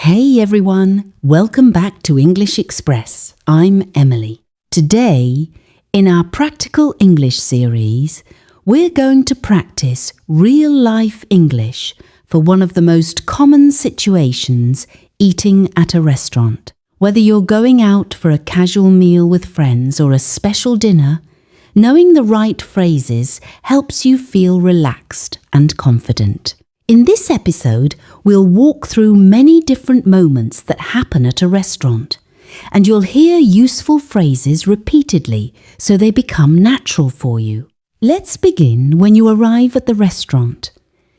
Hey everyone, welcome back to English Express. I'm Emily. Today, in our Practical English series, we're going to practice real-life English for one of the most common situations, eating at a restaurant. Whether you're going out for a casual meal with friends or a special dinner, knowing the right phrases helps you feel relaxed and confident. In this episode, we'll walk through many different moments that happen at a restaurant, and you'll hear useful phrases repeatedly so they become natural for you. Let's begin when you arrive at the restaurant.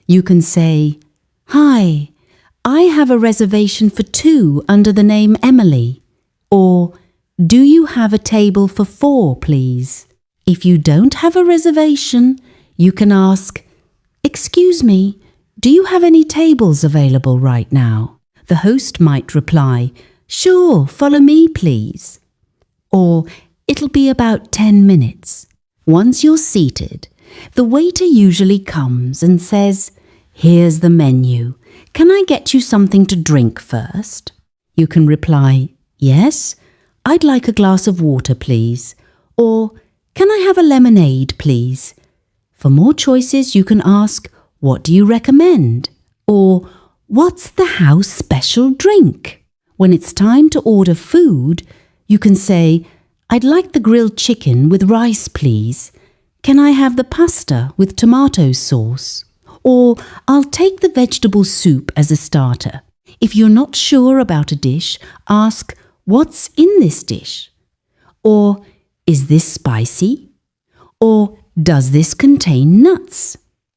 You can say, "Hi, I have a reservation for 2 under the name Emily," or "Do you have a table for 4, please?" If you don't have a reservation, you can ask, "Excuse me, do you have any tables available right now?" The host might reply, "Sure, follow me, please." Or, "It'll be about 10 minutes. Once you're seated, the waiter usually comes and says, "Here's the menu. Can I get you something to drink first?" You can reply, "Yes, I'd like a glass of water, please." Or, "Can I have a lemonade, please?" For more choices, you can ask, "What do you recommend?" Or, "What's the house special drink?" When it's time to order food, you can say, "I'd like the grilled chicken with rice, please. Can I have the pasta with tomato sauce?" Or, "I'll take the vegetable soup as a starter." If you're not sure about a dish, ask, "What's in this dish?" Or, "Is this spicy?" Or, "Does this contain nuts?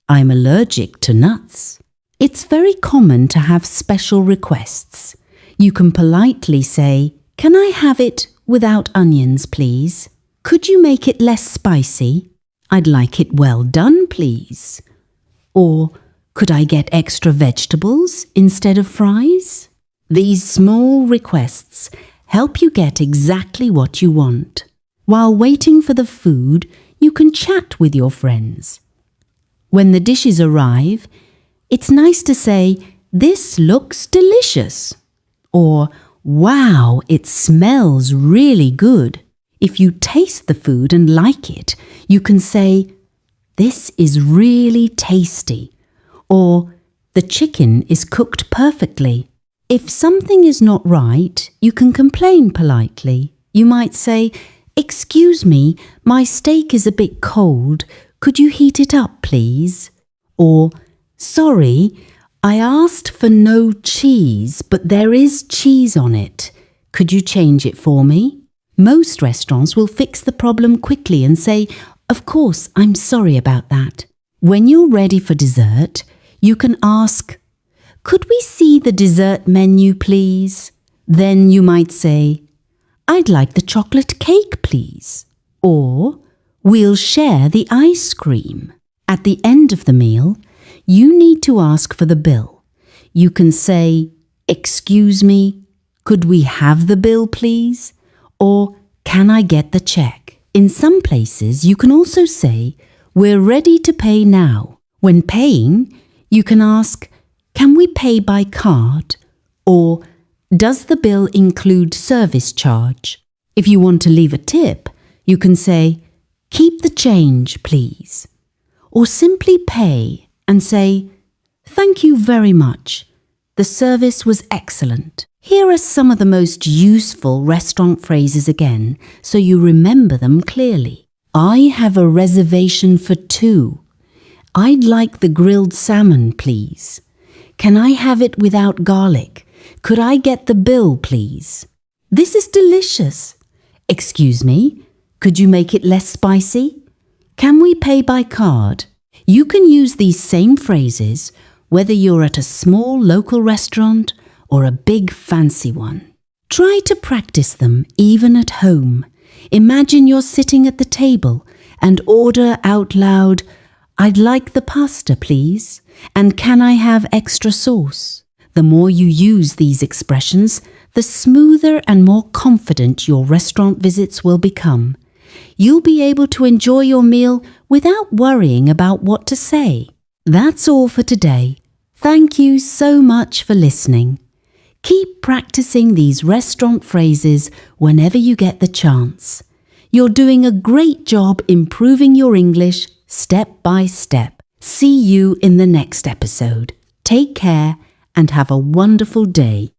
I'm allergic to nuts." It's very common to have special requests. You can politely say, "Can I have it without onions, please? Could you make it less spicy? I'd like it well done, please." Or, "Could I get extra vegetables instead of fries?" These small requests help you get exactly what you want. While waiting for the food, you can chat with your friends. When the dishes arrive, it's nice to say, "This looks delicious," or "Wow, it smells really good." If you taste the food and like it, you can say, "This is really tasty," or "The chicken is cooked perfectly." If something is not right, you can complain politely. You might say, "Excuse me, my steak is a bit cold. Could you heat it up, please?" Or, "Sorry, I asked for no cheese, but there is cheese on it. Could you change it for me?" Most restaurants will fix the problem quickly and say, "Of course, I'm sorry about that." When you're ready for dessert, you can ask, "Could we see the dessert menu, please?" Then you might say, "I'd like the chocolate cake, please." Or, "We'll share the ice cream." At the end of the meal, you need to ask for the bill. You can say, "Excuse me, could we have the bill, please?" Or, "Can I get the check?" In some places, you can also say, "We're ready to pay now." When paying, you can ask, "Can we pay by card?" Or, "Does the bill include service charge?" If you want to leave a tip, you can say, "Keep the change, please." Or simply pay and say, "Thank you very much. The service was excellent." Here are some of the most useful restaurant phrases again, so you remember them clearly. "I have a reservation for 2. I'd like the grilled salmon, please. Can I have it without garlic? Could I get the bill, please? This is delicious. Excuse me, could you make it less spicy? Can we pay by card?" You can use these same phrases whether you're at a small local restaurant or a big fancy one. Try to practice them even at home. Imagine you're sitting at the table and order out loud, "I'd like the pasta, please, and can I have extra sauce?" The more you use these expressions, the smoother and more confident your restaurant visits will become. You'll be able to enjoy your meal without worrying about what to say. That's all for today. Thank you so much for listening. Keep practicing these restaurant phrases whenever you get the chance. You're doing a great job improving your English step by step. See you in the next episode. Take care and have a wonderful day.